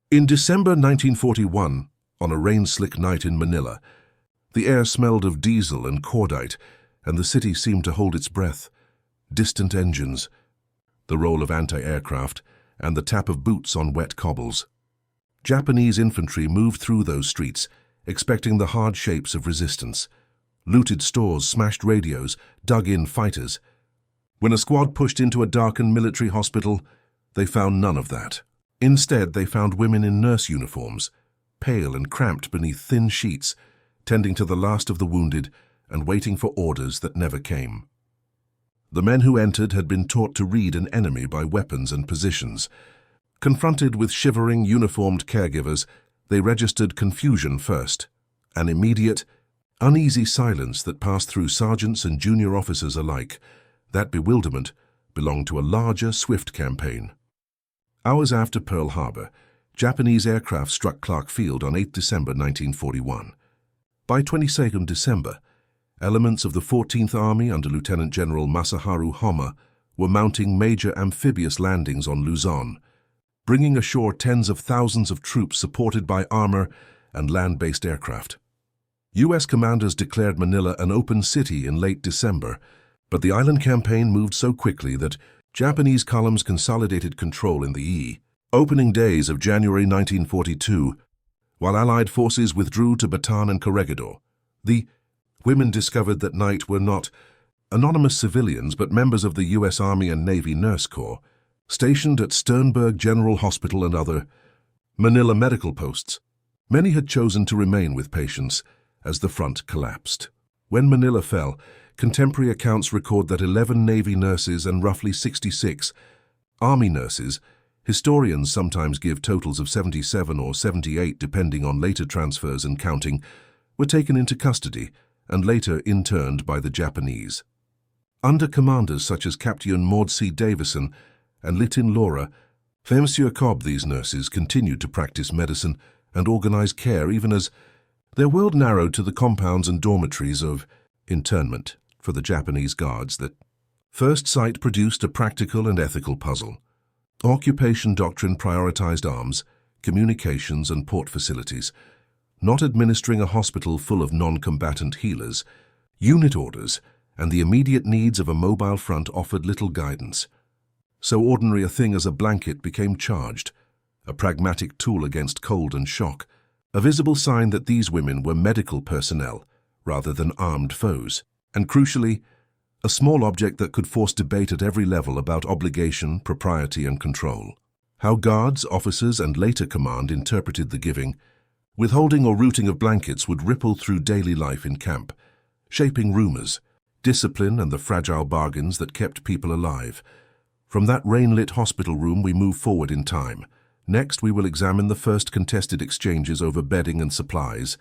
In December 1941, on a rain-slick night in Manila, the air smelled of diesel and cordite, and the city seemed to hold its breath. Distant engines, the roll of anti-aircraft, and the tap of boots on wet cobbles. Japanese infantry moved through those streets, expecting the hard shapes of resistance. Looted stores, smashed radios, dug-in fighters. When a squad pushed into a darkened military hospital, they found none of that. Instead, they found women in nurse uniforms, pale and cramped beneath thin sheets, tending to the last of the wounded and waiting for orders that never came. The men who entered had been taught to read an enemy by weapons and positions. Confronted with shivering, uniformed caregivers, they registered confusion first, an immediate, uneasy silence that passed through sergeants and junior officers alike. That bewilderment belonged to a larger, swift campaign. Hours after Pearl Harbor, Japanese aircraft struck Clark Field on 8 December 1941. By 22 December, elements of the 14th Army under Lieutenant General Masaharu Homma were mounting major amphibious landings on Luzon, bringing ashore tens of thousands of troops supported by armor and land-based aircraft. U.S. commanders declared Manila an open city in late December, but the island campaign moved so quickly that Japanese columns consolidated control in the opening days of January 1942, while Allied forces withdrew to Bataan and Corregidor. The women discovered that night were not anonymous civilians but members of the U.S. Army and Navy Nurse Corps, stationed at Sternberg General Hospital and other Manila medical posts. Many had chosen to remain with patients as the front collapsed. When Manila fell, contemporary accounts record that 11 Navy nurses and roughly 66 Army nurses, historians sometimes give totals of 77 or 78 depending on later transfers and counting, were taken into custody and later interned by the Japanese. Under commanders such as Captain Maud C. Davison and Lieutenant Laura Monsieur Cobb, these nurses continued to practice medicine and organize care even as their world narrowed to the compounds and dormitories of internment for the Japanese guards. That first sight produced a practical and ethical puzzle. Occupation doctrine prioritized arms, communications, and port facilities, not administering a hospital full of non-combatant healers. Unit orders and the immediate needs of a mobile front offered little guidance. So ordinary a thing as a blanket became charged, a pragmatic tool against cold and shock, a visible sign that these women were medical personnel rather than armed foes, and crucially, a small object that could force debate at every level about obligation, propriety, and control. How guards, officers, and later command interpreted the giving, withholding or routing of blankets would ripple through daily life in camp, shaping rumors, discipline, and the fragile bargains that kept people alive. From that rain-lit hospital room we move forward in time. Next, we will examine the first contested exchanges over bedding and supplies,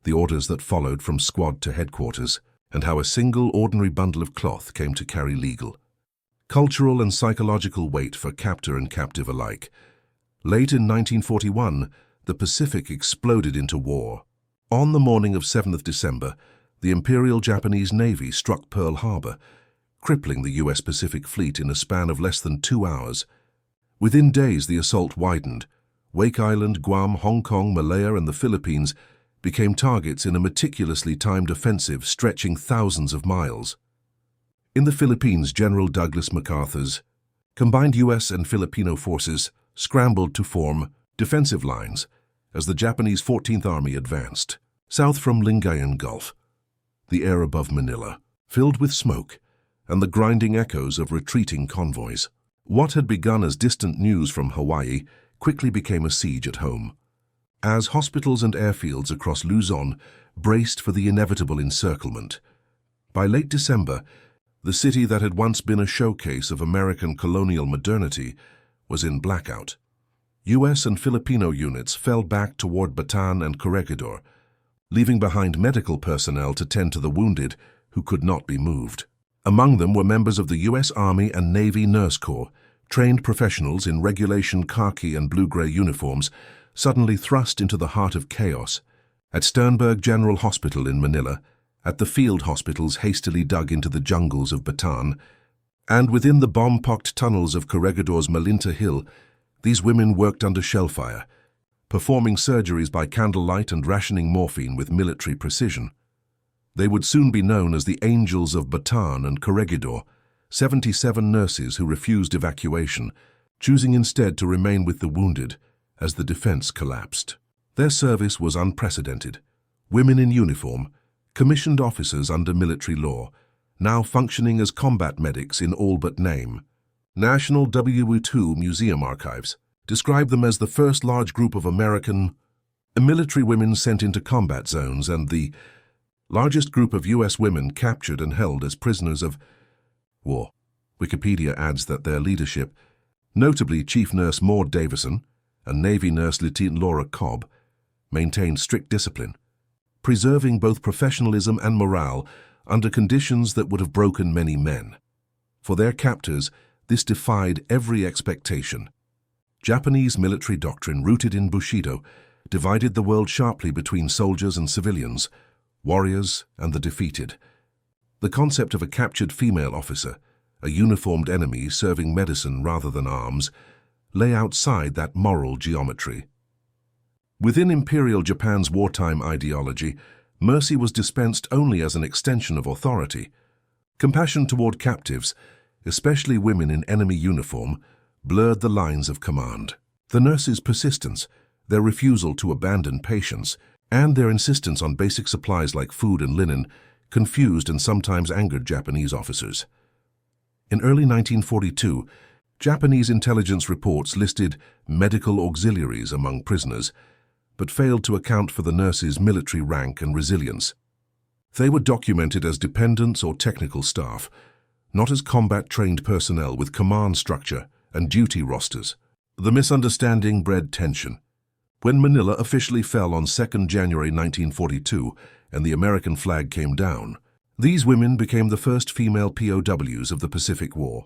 the orders that followed from squad to headquarters, and how a single ordinary bundle of cloth came to carry legal, cultural and psychological weight for captor and captive alike. Late in 1941, the Pacific exploded into war. On the morning of 7th December, the Imperial Japanese Navy struck Pearl Harbor, crippling the U.S. Pacific Fleet in a span of less than 2 hours. Within days, the assault widened. Wake Island, Guam, Hong Kong, Malaya, and the Philippines became targets in a meticulously timed offensive stretching thousands of miles. In the Philippines, General Douglas MacArthur's combined U.S. and Filipino forces scrambled to form defensive lines as the Japanese 14th Army advanced. South from Lingayen Gulf, the air above Manila filled with smoke and the grinding echoes of retreating convoys. What had begun as distant news from Hawaii quickly became a siege at home, as hospitals and airfields across Luzon braced for the inevitable encirclement. By late December, the city that had once been a showcase of American colonial modernity was in blackout. U.S. and Filipino units fell back toward Bataan and Corregidor, leaving behind medical personnel to tend to the wounded who could not be moved. Among them were members of the U.S. Army and Navy Nurse Corps, trained professionals in regulation khaki and blue-gray uniforms, suddenly thrust into the heart of chaos. At Sternberg General Hospital in Manila, at the field hospitals hastily dug into the jungles of Bataan, and within the bomb-pocked tunnels of Corregidor's Malinta Hill, these women worked under shellfire, performing surgeries by candlelight and rationing morphine with military precision. They would soon be known as the Angels of Bataan and Corregidor, 77 nurses who refused evacuation, choosing instead to remain with the wounded as the defense collapsed. Their service was unprecedented. Women in uniform, commissioned officers under military law, now functioning as combat medics in all but name. National WW2 Museum archives describe them as the first large group of American military women sent into combat zones and the largest group of U.S. women captured and held as prisoners of war. Wikipedia adds that their leadership, notably Chief Nurse Maud Davison and Navy Nurse Lieutenant Laura Cobb, maintained strict discipline, preserving both professionalism and morale under conditions that would have broken many men. For their captors, this defied every expectation. Japanese military doctrine rooted in Bushido divided the world sharply between soldiers and civilians, warriors and the defeated. The concept of a captured female officer, a uniformed enemy serving medicine rather than arms, lay outside that moral geometry. Within Imperial Japan's wartime ideology, mercy was dispensed only as an extension of authority. Compassion toward captives, especially women in enemy uniform, blurred the lines of command. The nurses' persistence, their refusal to abandon patients, and their insistence on basic supplies like food and linen confused and sometimes angered Japanese officers. In early 1942, Japanese intelligence reports listed medical auxiliaries among prisoners, but failed to account for the nurses' military rank and resilience. They were documented as dependents or technical staff, not as combat-trained personnel with command structure and duty rosters. The misunderstanding bred tension. When Manila officially fell on 2 January 1942 and the American flag came down, these women became the first female POWs of the Pacific War.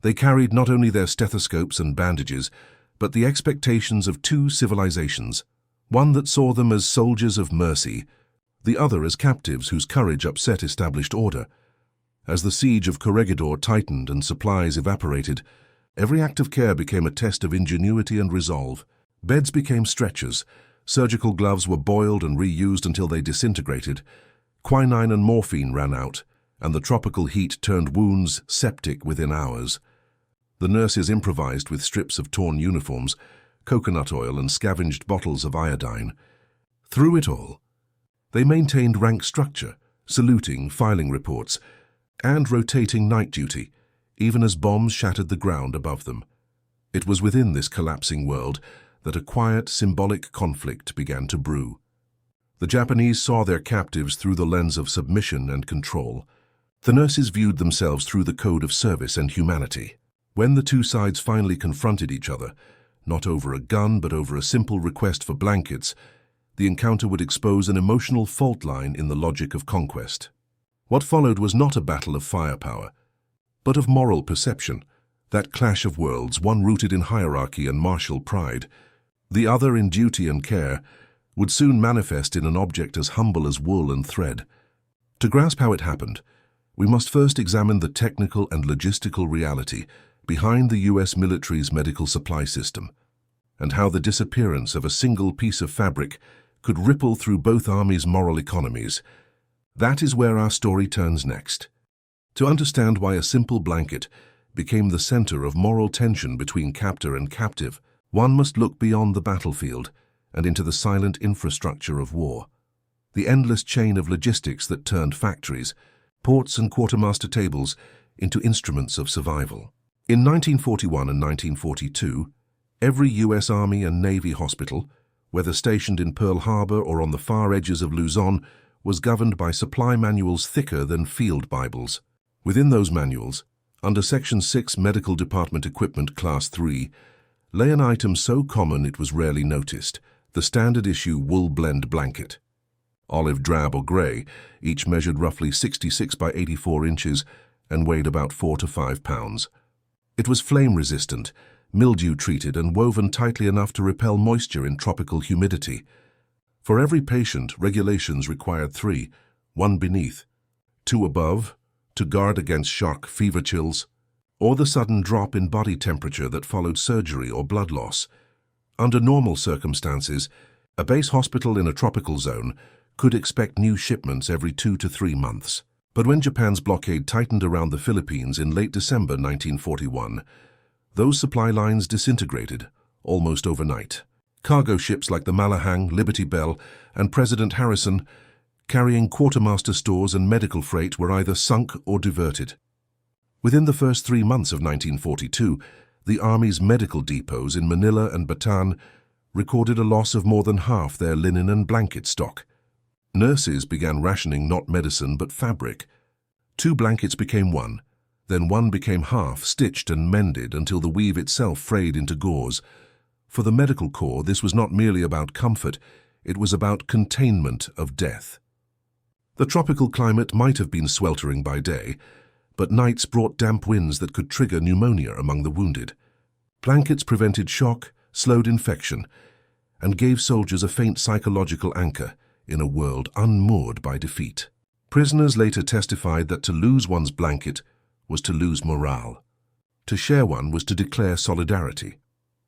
They carried not only their stethoscopes and bandages, but the expectations of two civilizations, one that saw them as soldiers of mercy, the other as captives whose courage upset established order. As the siege of Corregidor tightened and supplies evaporated, every act of care became a test of ingenuity and resolve. Beds became stretchers, surgical gloves were boiled and reused until they disintegrated, quinine and morphine ran out, and the tropical heat turned wounds septic within hours. The nurses improvised with strips of torn uniforms, coconut oil and scavenged bottles of iodine. Through it all, they maintained rank structure, saluting, filing reports, and rotating night duty, even as bombs shattered the ground above them. It was within this collapsing world that a quiet, symbolic conflict began to brew. The Japanese saw their captives through the lens of submission and control. The nurses viewed themselves through the code of service and humanity. When the two sides finally confronted each other, not over a gun but over a simple request for blankets, the encounter would expose an emotional fault line in the logic of conquest. What followed was not a battle of firepower, but of moral perception, that clash of worlds, one rooted in hierarchy and martial pride, the other in duty and care, would soon manifest in an object as humble as wool and thread. To grasp how it happened, we must first examine the technical and logistical reality behind the U.S. military's medical supply system, and how the disappearance of a single piece of fabric could ripple through both armies' moral economies. That is where our story turns next. To understand why a simple blanket became the center of moral tension between captor and captive, one must look beyond the battlefield and into the silent infrastructure of war, the endless chain of logistics that turned factories, ports and quartermaster tables into instruments of survival. In 1941 and 1942, every U.S. Army and Navy hospital, whether stationed in Pearl Harbor or on the far edges of Luzon, was governed by supply manuals thicker than field Bibles. Within those manuals, under Section 6 Medical Department Equipment Class 3, lay an item so common it was rarely noticed, the standard issue wool blend blanket. Olive drab or gray, each measured roughly 66 by 84 inches and weighed about 4 to 5 pounds. It was flame-resistant, mildew-treated and woven tightly enough to repel moisture in tropical humidity. For every patient, regulations required 3, 1 beneath, 2 above, to guard against shock, fever chills, or the sudden drop in body temperature that followed surgery or blood loss. Under normal circumstances, a base hospital in a tropical zone could expect new shipments every 2 to 3 months. But when Japan's blockade tightened around the Philippines in late December 1941, those supply lines disintegrated almost overnight. Cargo ships like the Malahang, Liberty Bell, and President Harrison, carrying quartermaster stores and medical freight, were either sunk or diverted. Within the first 3 months of 1942, the Army's medical depots in Manila and Bataan recorded a loss of more than half their linen and blanket stock. Nurses began rationing not medicine but fabric. 2 blankets became 1, then 1 became half stitched and mended until the weave itself frayed into gauze. For the medical corps, this was not merely about comfort, it was about containment of death. The tropical climate might have been sweltering by day, but nights brought damp winds that could trigger pneumonia among the wounded. Blankets prevented shock, slowed infection, and gave soldiers a faint psychological anchor in a world unmoored by defeat. Prisoners later testified that to lose one's blanket was to lose morale. To share one was to declare solidarity.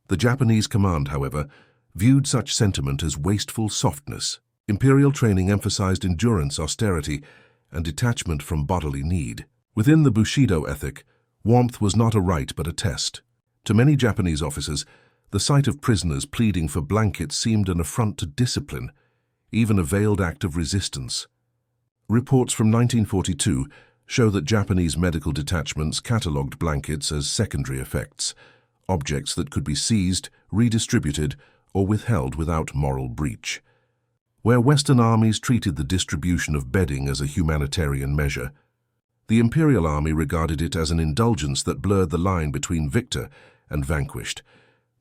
The Japanese command, however, viewed such sentiment as wasteful softness. Imperial training emphasized endurance, austerity, and detachment from bodily need. Within the Bushido ethic, warmth was not a right but a test. To many Japanese officers, the sight of prisoners pleading for blankets seemed an affront to discipline, even a veiled act of resistance. Reports from 1942 show that Japanese medical detachments catalogued blankets as secondary effects, objects that could be seized, redistributed, or withheld without moral breach. Where Western armies treated the distribution of bedding as a humanitarian measure, the Imperial Army regarded it as an indulgence that blurred the line between victor and vanquished.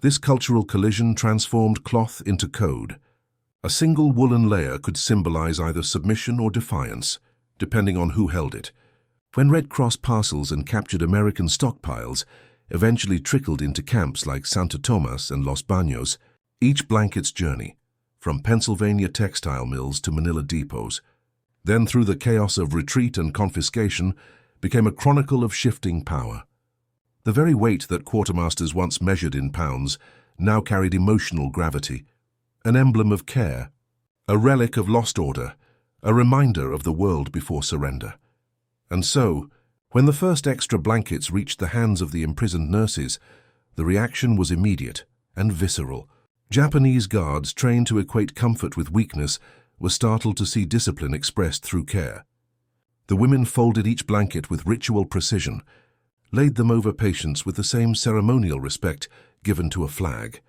This cultural collision transformed cloth into code. A single woolen layer could symbolize either submission or defiance, depending on who held it. When Red Cross parcels and captured American stockpiles eventually trickled into camps like Santo Tomas and Los Baños, each blanket's journey, from Pennsylvania textile mills to Manila depots, then through the chaos of retreat and confiscation, became a chronicle of shifting power. The very weight that quartermasters once measured in pounds now carried emotional gravity, an emblem of care, a relic of lost order, a reminder of the world before surrender. And so, when the first extra blankets reached the hands of the imprisoned nurses, the reaction was immediate and visceral. Japanese guards trained to equate comfort with weakness were startled to see discipline expressed through care. The women folded each blanket with ritual precision, laid them over patients with the same ceremonial respect given to a flag,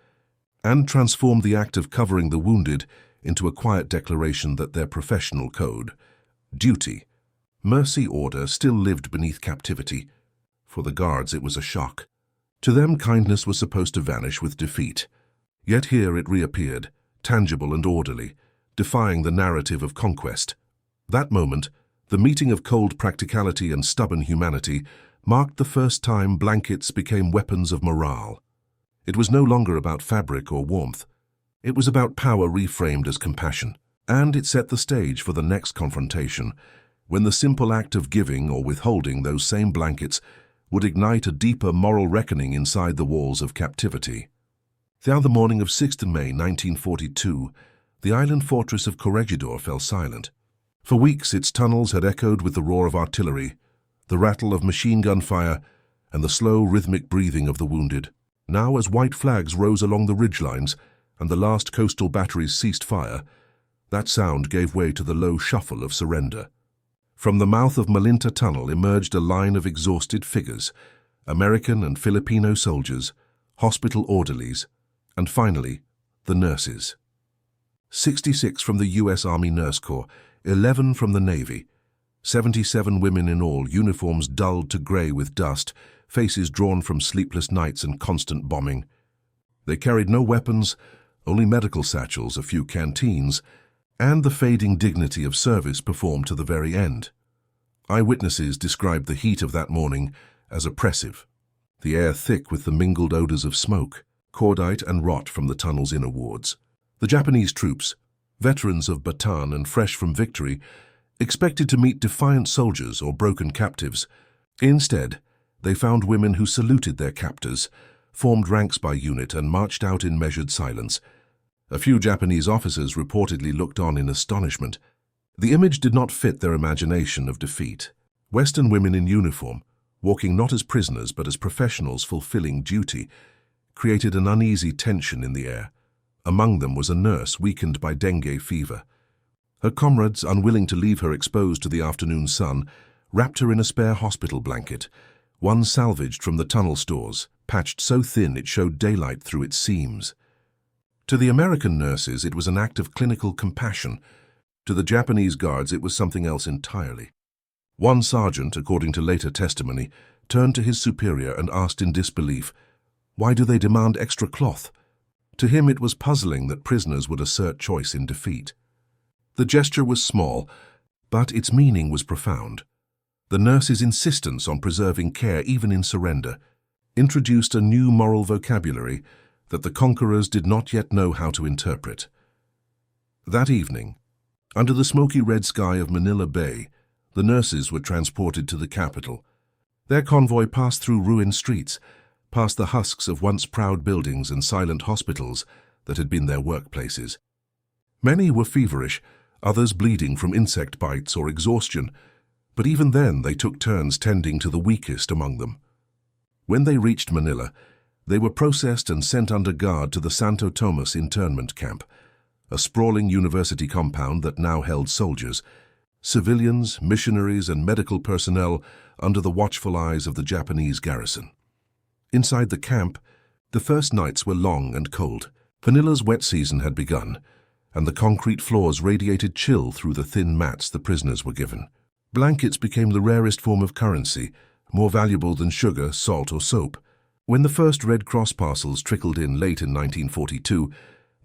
and transformed the act of covering the wounded into a quiet declaration that their professional code, duty, mercy order still lived beneath captivity. For the guards it was a shock. To them kindness was supposed to vanish with defeat. Yet here it reappeared, tangible and orderly, defying the narrative of conquest. That moment, the meeting of cold practicality and stubborn humanity, marked the first time blankets became weapons of morale. It was no longer about fabric or warmth. It was about power reframed as compassion. And it set the stage for the next confrontation, when the simple act of giving or withholding those same blankets would ignite a deeper moral reckoning inside the walls of captivity. On the morning of 6th May 1942, the island fortress of Corregidor fell silent. For weeks its tunnels had echoed with the roar of artillery, the rattle of machine gun fire, and the slow rhythmic breathing of the wounded. Now, as white flags rose along the ridgelines and the last coastal batteries ceased fire, that sound gave way to the low shuffle of surrender. From the mouth of Malinta Tunnel emerged a line of exhausted figures, American and Filipino soldiers, hospital orderlies, and finally, the nurses. 66 from the U.S. Army Nurse Corps, 11 from the Navy, 77 women in all, uniforms dulled to grey with dust, faces drawn from sleepless nights and constant bombing. They carried no weapons, only medical satchels, a few canteens, and the fading dignity of service performed to the very end. Eyewitnesses described the heat of that morning as oppressive, the air thick with the mingled odors of smoke, cordite and rot from the tunnel's inner wards. The Japanese troops, veterans of Bataan and fresh from victory, expected to meet defiant soldiers or broken captives. Instead, they found women who saluted their captors, formed ranks by unit and marched out in measured silence. A few Japanese officers reportedly looked on in astonishment. The image did not fit their imagination of defeat. Western women in uniform, walking not as prisoners but as professionals fulfilling duty, created an uneasy tension in the air. Among them was a nurse weakened by dengue fever. Her comrades, unwilling to leave her exposed to the afternoon sun, wrapped her in a spare hospital blanket, one salvaged from the tunnel stores, patched so thin it showed daylight through its seams. To the American nurses, it was an act of clinical compassion. To the Japanese guards, it was something else entirely. One sergeant, according to later testimony, turned to his superior and asked in disbelief, "Why do they demand extra cloth?" To him it was puzzling that prisoners would assert choice in defeat. The gesture was small, but its meaning was profound. The nurses' insistence on preserving care even in surrender introduced a new moral vocabulary that the conquerors did not yet know how to interpret. That evening, under the smoky red sky of Manila Bay, the nurses were transported to the capital. Their convoy passed through ruined streets, past the husks of once proud buildings and silent hospitals that had been their workplaces. Many were feverish, others bleeding from insect bites or exhaustion, but even then they took turns tending to the weakest among them. When they reached Manila, they were processed and sent under guard to the Santo Tomas internment camp, a sprawling university compound that now held soldiers, civilians, missionaries, and medical personnel under the watchful eyes of the Japanese garrison. Inside the camp, the first nights were long and cold. Manila's wet season had begun, and the concrete floors radiated chill through the thin mats the prisoners were given. Blankets became the rarest form of currency, more valuable than sugar, salt, or soap. When the first Red Cross parcels trickled in late in 1942,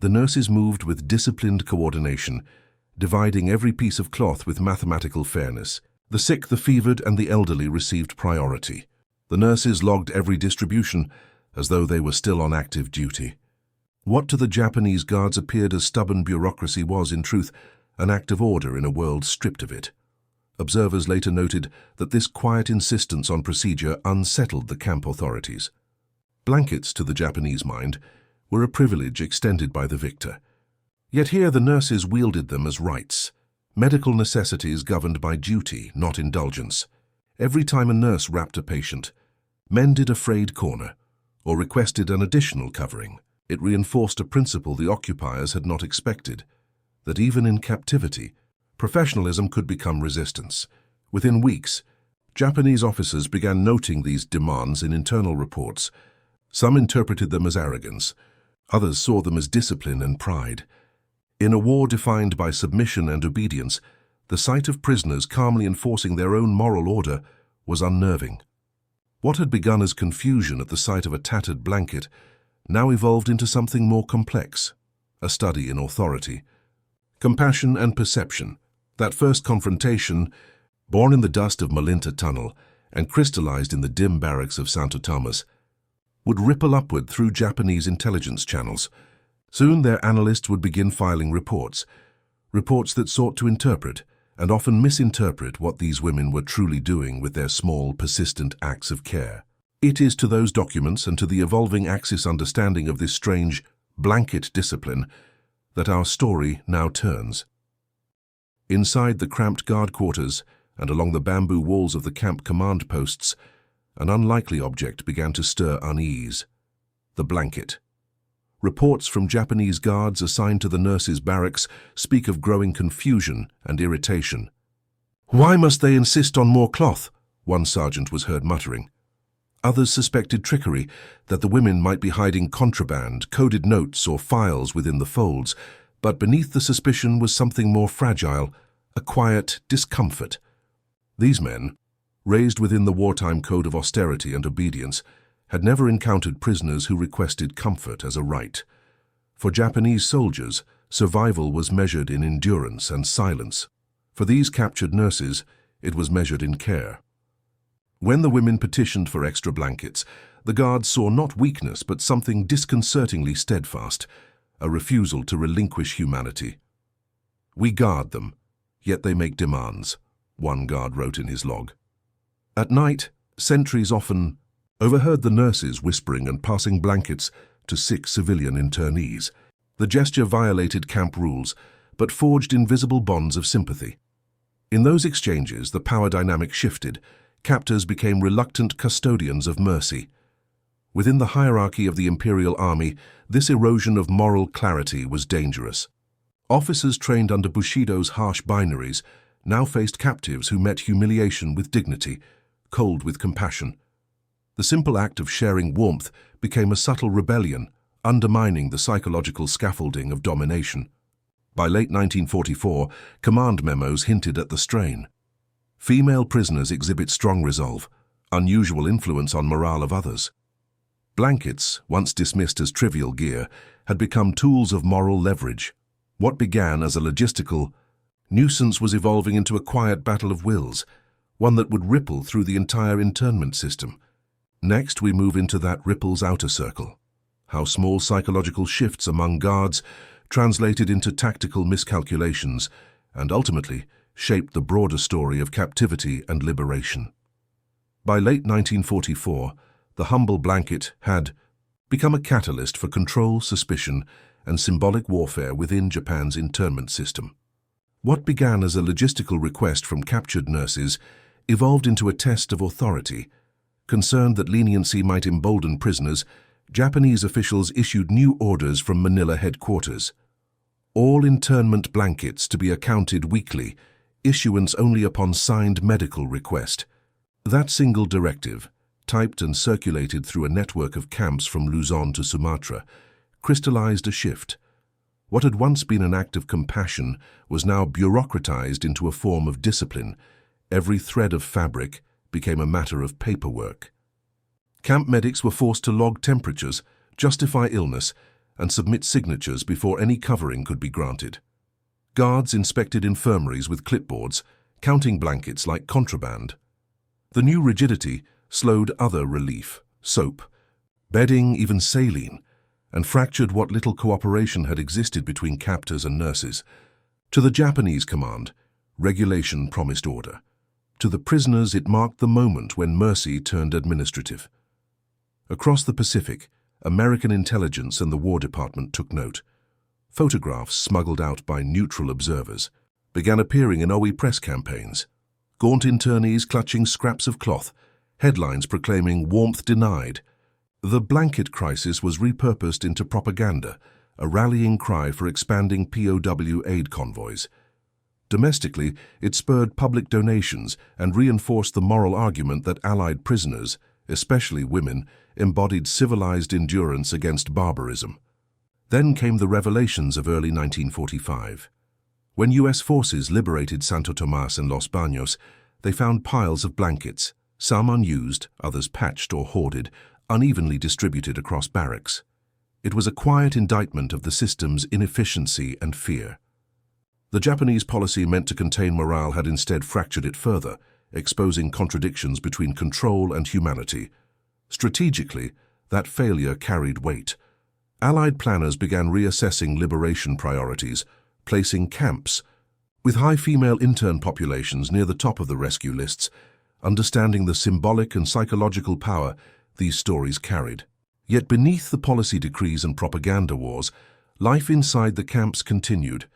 the nurses moved with disciplined coordination, dividing every piece of cloth with mathematical fairness. The sick, the fevered, and the elderly received priority. The nurses logged every distribution as though they were still on active duty. What to the Japanese guards appeared as stubborn bureaucracy was, in truth, an act of order in a world stripped of it. Observers later noted that this quiet insistence on procedure unsettled the camp authorities. Blankets, to the Japanese mind, were a privilege extended by the victor. Yet here the nurses wielded them as rights, medical necessities governed by duty, not indulgence. Every time a nurse wrapped a patient, mended a frayed corner, or requested an additional covering, it reinforced a principle the occupiers had not expected, that even in captivity, professionalism could become resistance. Within weeks, Japanese officers began noting these demands in internal reports. Some interpreted them as arrogance, others saw them as discipline and pride. In a war defined by submission and obedience, the sight of prisoners calmly enforcing their own moral order was unnerving. What had begun as confusion at the sight of a tattered blanket now evolved into something more complex, a study in authority. Compassion and perception, that first confrontation, born in the dust of Malinta Tunnel and crystallized in the dim barracks of Santo Tomas, would ripple upward through Japanese intelligence channels. Soon their analysts would begin filing reports that sought to interpret and often misinterpret what these women were truly doing with their small, persistent acts of care. It is to those documents and to the evolving Axis understanding of this strange blanket discipline that our story now turns. Inside the cramped guard quarters and along the bamboo walls of the camp command posts, an unlikely object began to stir unease: the blanket. Reports from Japanese guards assigned to the nurses' barracks speak of growing confusion and irritation. "Why must they insist on more cloth?" one sergeant was heard muttering. Others suspected trickery, that the women might be hiding contraband, coded notes, or files within the folds, but beneath the suspicion was something more fragile, a quiet discomfort. These men, raised within the wartime code of austerity and obedience, had never encountered prisoners who requested comfort as a right. For Japanese soldiers, survival was measured in endurance and silence. For these captured nurses, it was measured in care. When the women petitioned for extra blankets, the guards saw not weakness but something disconcertingly steadfast, a refusal to relinquish humanity. "We guard them, yet they make demands," one guard wrote in his log. At night, sentries often overheard the nurses whispering and passing blankets to sick civilian internees. The gesture violated camp rules, but forged invisible bonds of sympathy. In those exchanges, the power dynamic shifted. Captors became reluctant custodians of mercy. Within the hierarchy of the Imperial Army, this erosion of moral clarity was dangerous. Officers trained under Bushido's harsh binaries now faced captives who met humiliation with dignity, cold with compassion. The simple act of sharing warmth became a subtle rebellion, undermining the psychological scaffolding of domination. By late 1944, command memos hinted at the strain. Female prisoners exhibit strong resolve, unusual influence on morale of others. Blankets, once dismissed as trivial gear, had become tools of moral leverage. What began as a logistical nuisance was evolving into a quiet battle of wills, one that would ripple through the entire internment system. Next, we move into that ripple's outer circle. How small psychological shifts among guards translated into tactical miscalculations and ultimately shaped the broader story of captivity and liberation. By late 1944, the humble blanket had become a catalyst for control, suspicion, and symbolic warfare within Japan's internment system. What began as a logistical request from captured nurses evolved into a test of authority. Concerned that leniency might embolden prisoners, Japanese officials issued new orders from Manila headquarters. All internment blankets to be accounted weekly, issuance only upon signed medical request. That single directive, typed and circulated through a network of camps from Luzon to Sumatra, crystallized a shift. What had once been an act of compassion was now bureaucratized into a form of discipline. Every thread of fabric became a matter of paperwork. Camp medics were forced to log temperatures, justify illness, and submit signatures before any covering could be granted. Guards inspected infirmaries with clipboards, counting blankets like contraband. The new rigidity slowed other relief, soap, bedding, even saline, and fractured what little cooperation had existed between captors and nurses. To the Japanese command, regulation promised order. To the prisoners, it marked the moment when mercy turned administrative. Across the Pacific, American intelligence and the War Department took note. Photographs smuggled out by neutral observers began appearing in OE press campaigns. Gaunt internees clutching scraps of cloth, headlines proclaiming warmth denied. The blanket crisis was repurposed into propaganda, a rallying cry for expanding POW aid convoys. Domestically, it spurred public donations and reinforced the moral argument that Allied prisoners, especially women, embodied civilized endurance against barbarism. Then came the revelations of early 1945. When U.S. forces liberated Santo Tomas and Los Baños, they found piles of blankets, some unused, others patched or hoarded, unevenly distributed across barracks. It was a quiet indictment of the system's inefficiency and fear. The Japanese policy meant to contain morale had instead fractured it further, exposing contradictions between control and humanity. Strategically, that failure carried weight. Allied planners began reassessing liberation priorities, placing camps with high female intern populations near the top of the rescue lists, understanding the symbolic and psychological power these stories carried. Yet beneath the policy decrees and propaganda wars, life inside the camps continued,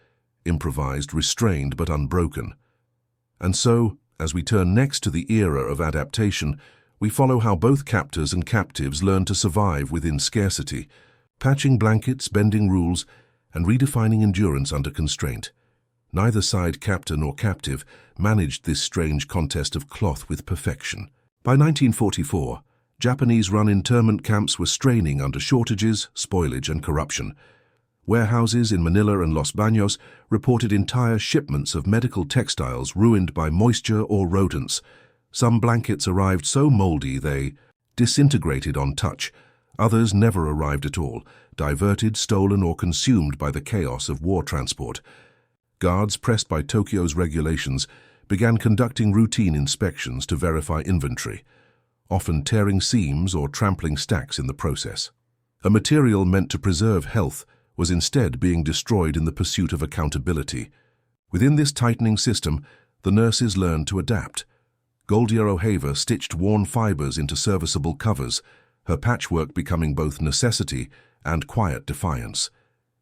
improvised, restrained, but unbroken. And so, as we turn next to the era of adaptation, we follow how both captors and captives learn to survive within scarcity, patching blankets, bending rules, and redefining endurance under constraint. Neither side, captor nor captive, managed this strange contest of cloth with perfection. By 1944, Japanese-run internment camps were straining under shortages, spoilage, and corruption. Warehouses in Manila and Los Baños reported entire shipments of medical textiles ruined by moisture or rodents. Some blankets arrived so moldy they disintegrated on touch. Others never arrived at all, diverted, stolen, or consumed by the chaos of war transport. Guards, pressed by Tokyo's regulations, began conducting routine inspections to verify inventory, often tearing seams or trampling stacks in the process. A material meant to preserve health was instead being destroyed in the pursuit of accountability. Within this tightening system, the nurses learned to adapt. Goldia O'Haver stitched worn fibers into serviceable covers, her patchwork becoming both necessity and quiet defiance.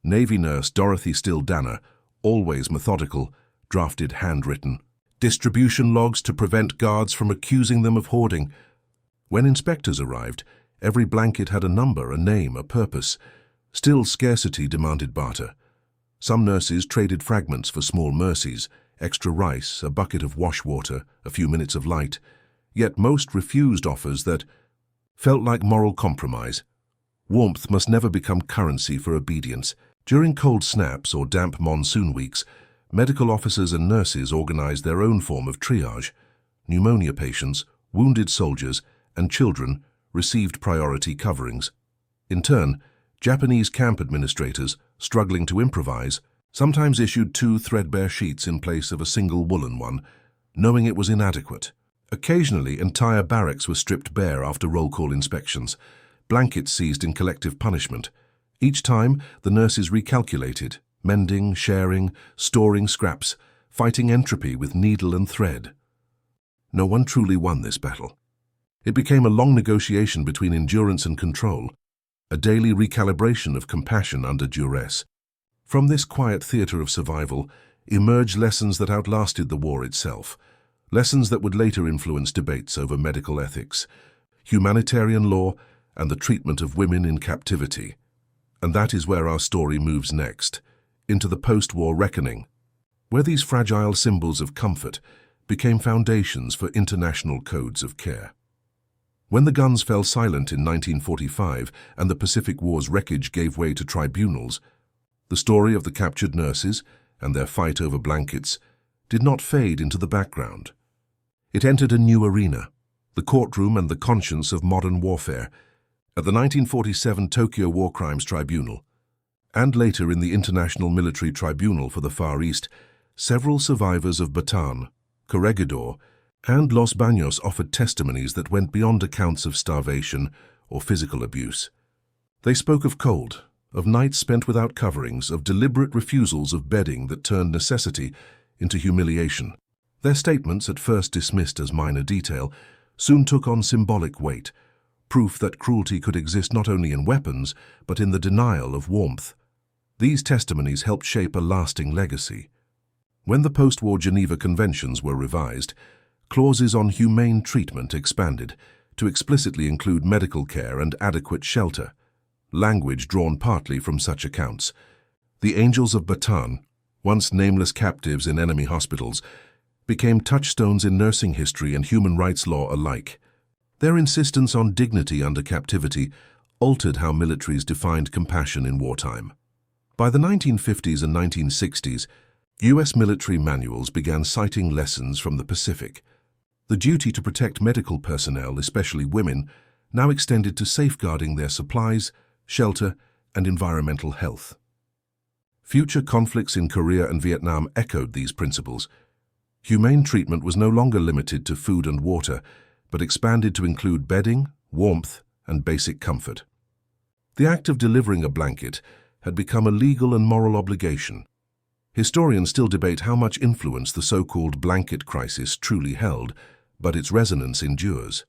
Navy nurse Dorothy Still Danner, always methodical, drafted handwritten distribution logs to prevent guards from accusing them of hoarding. When inspectors arrived, every blanket had a number, a name, a purpose. Still, scarcity demanded barter. Some nurses traded fragments for small mercies, extra rice, a bucket of wash water, a few minutes of light. Yet most refused offers that felt like moral compromise. Warmth must never become currency for obedience. During cold snaps or damp monsoon weeks, medical officers and nurses organized their own form of triage. Pneumonia patients, wounded soldiers, and children received priority coverings. In turn, Japanese camp administrators, struggling to improvise, sometimes issued 2 threadbare sheets in place of a single woolen one, knowing it was inadequate. Occasionally, entire barracks were stripped bare after roll call inspections, blankets seized in collective punishment. Each time, the nurses recalculated, mending, sharing, storing scraps, fighting entropy with needle and thread. No one truly won this battle. It became a long negotiation between endurance and control, a daily recalibration of compassion under duress. From this quiet theater of survival emerged lessons that outlasted the war itself, lessons that would later influence debates over medical ethics, humanitarian law, and the treatment of women in captivity. And that is where our story moves next, into the post-war reckoning, where these fragile symbols of comfort became foundations for international codes of care. When the guns fell silent in 1945 and the Pacific War's wreckage gave way to tribunals, the story of the captured nurses and their fight over blankets did not fade into the background. It entered a new arena, the courtroom and the conscience of modern warfare, at the 1947 Tokyo War Crimes Tribunal, and later in the International Military Tribunal for the Far East. Several survivors of Bataan, Corregidor, and Los Baños offered testimonies that went beyond accounts of starvation or physical abuse. They spoke of cold, of nights spent without coverings, of deliberate refusals of bedding that turned necessity into humiliation. Their statements, at first dismissed as minor detail, soon took on symbolic weight, proof that cruelty could exist not only in weapons, but in the denial of warmth. These testimonies helped shape a lasting legacy. When the post-war Geneva Conventions were revised, clauses on humane treatment expanded to explicitly include medical care and adequate shelter, language drawn partly from such accounts. The Angels of Bataan, once nameless captives in enemy hospitals, became touchstones in nursing history and human rights law alike. Their insistence on dignity under captivity altered how militaries defined compassion in wartime. By the 1950s and 1960s, U.S. military manuals began citing lessons from the Pacific. The duty to protect medical personnel, especially women, now extended to safeguarding their supplies, shelter, and environmental health. Future conflicts in Korea and Vietnam echoed these principles. Humane treatment was no longer limited to food and water, but expanded to include bedding, warmth, and basic comfort. The act of delivering a blanket had become a legal and moral obligation. Historians still debate how much influence the so-called blanket crisis truly held, but its resonance endures.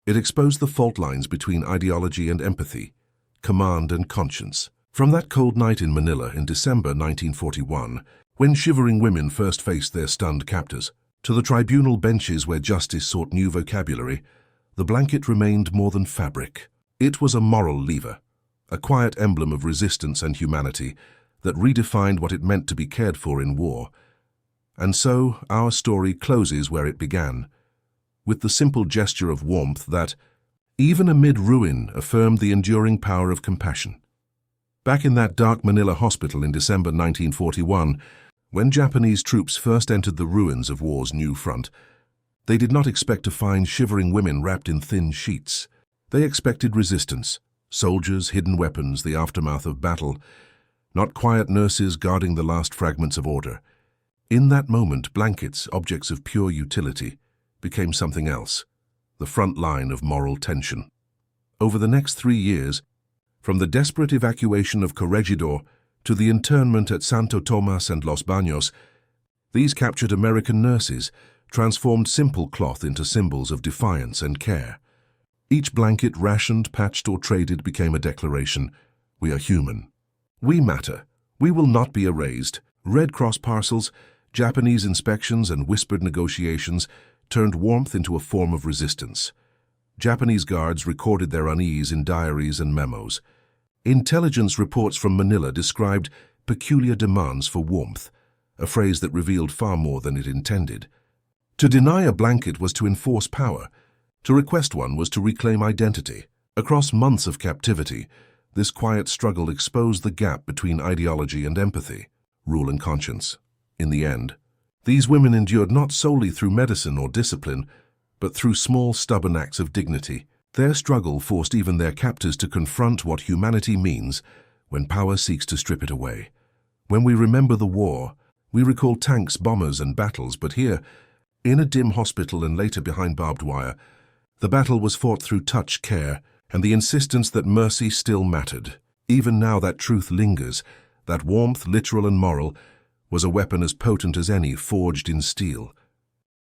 It exposed the fault lines between ideology and empathy, command and conscience. From that cold night in Manila in December 1941, when shivering women first faced their stunned captors, to the tribunal benches where justice sought new vocabulary, the blanket remained more than fabric. It was a moral lever, a quiet emblem of resistance and humanity that redefined what it meant to be cared for in war. And so, our story closes where it began, with the simple gesture of warmth that, even amid ruin, affirmed the enduring power of compassion. Back in that dark Manila hospital in December 1941, when Japanese troops first entered the ruins of war's new front, they did not expect to find shivering women wrapped in thin sheets. They expected resistance, soldiers, hidden weapons, the aftermath of battle, not quiet nurses guarding the last fragments of order. In that moment, blankets, objects of pure utility, became something else, the front line of moral tension. Over the next 3 years, from the desperate evacuation of Corregidor to the internment at Santo Tomas and Los Baños, these captured American nurses transformed simple cloth into symbols of defiance and care. Each blanket rationed, patched, or traded became a declaration: we are human. We matter. We will not be erased. Red Cross parcels, Japanese inspections, and whispered negotiations turned warmth into a form of resistance. Japanese guards recorded their unease in diaries and memos. Intelligence reports from Manila described peculiar demands for warmth, a phrase that revealed far more than it intended. To deny a blanket was to enforce power. To request one was to reclaim identity. Across months of captivity, this quiet struggle exposed the gap between ideology and empathy, rule and conscience. In the end, these women endured not solely through medicine or discipline, but through small, stubborn acts of dignity. Their struggle forced even their captors to confront what humanity means when power seeks to strip it away. When we remember the war, we recall tanks, bombers, and battles, but here, in a dim hospital and later behind barbed wire, the battle was fought through touch, care, and the insistence that mercy still mattered. Even now that truth lingers, that warmth, literal and moral, was a weapon as potent as any forged in steel.